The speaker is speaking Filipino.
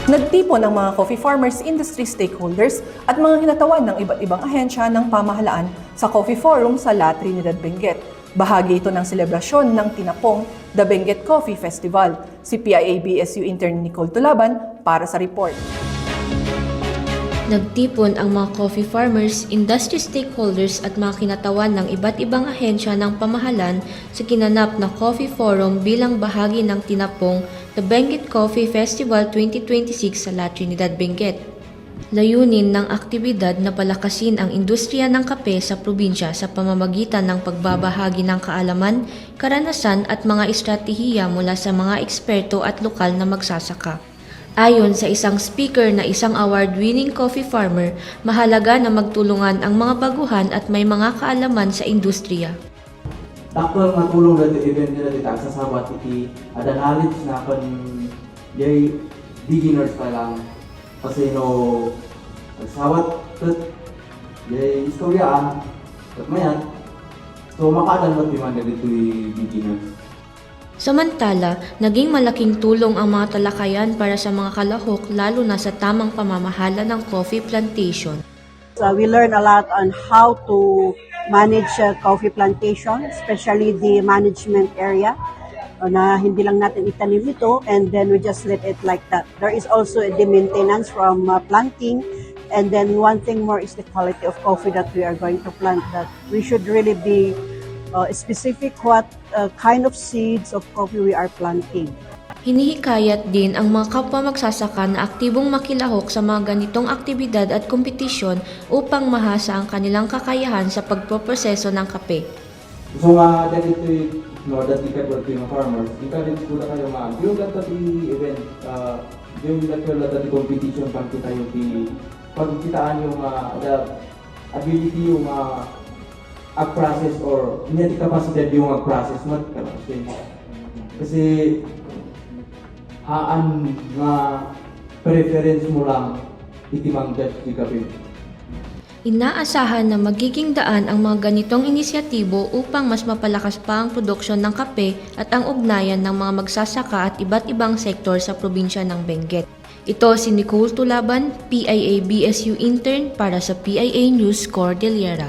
Nagtipon ang mga coffee farmers, industry stakeholders at mga hinatawan ng iba't ibang ahensya ng pamahalaan sa Coffee Forum sa La Trinidad, Benguet. Bahagi ito ng selebrasyon ng tinapong The Benguet Coffee Festival. Si PIA-BSU intern Nicole Tulaban para sa report. Nagtipon ang mga coffee farmers, industry stakeholders at mga kinatawan ng iba't ibang ahensya ng pamahalaan sa kinanap na Coffee Forum bilang bahagi ng tinapong The Benguet Coffee Festival 2026 sa La Trinidad, Benguet. Layunin ng aktibidad na palakasin ang industriya ng kape sa probinsya sa pamamagitan ng pagbabahagi ng kaalaman, karanasan at mga estratehiya mula sa mga eksperto at lokal na magsasaka. Ayon sa isang speaker na isang award-winning coffee farmer, mahalaga na magtulungan ang mga baguhan at may mga kaalaman sa industriya. Takto nga tulong dito event nila dito sa sabat iti ada knowledge na kan jay beginners pa lang kasi no sabat tet jay istoryaan tet mayan so makadan mo di man dito beginners. Samantala, naging malaking tulong ang mga talakayan para sa mga kalahok lalo na sa tamang pamamahala ng coffee plantation. So we learn a lot on how to manage coffee plantation, especially the management area na hindi lang natin itanim ito and then we just let it like that. There is also the maintenance from planting, and then one thing more is the quality of coffee that we are going to plant, that we should really be specific what kind of seeds of coffee we are planting. Hinihikayat din ang mga kapwa magsasaka na aktibong makilahok sa mga ganitong aktibidad at kompetisyon upang mahasa ang kanilang kakayahan sa pagpoproseso ng kape. So nga dahil ito no dati ka working farmers, encourage ko na kayo ma'am. Yung dati event, yung dati competition pag kita yung pagkitaan yung ability yung ag-process or hindi kapasidad yung ag-process mo kasi haan nga preference mo lang itimang judge di kape. Inaasahan na magiging daan ang mga ganitong inisyatibo upang mas mapalakas pa ang produksyon ng kape at ang ugnayan ng mga magsasaka at iba't ibang sektor sa probinsya ng Benguet. Ito si Nicole Tulaban, PIA-BSU intern para sa PIA News Cordillera.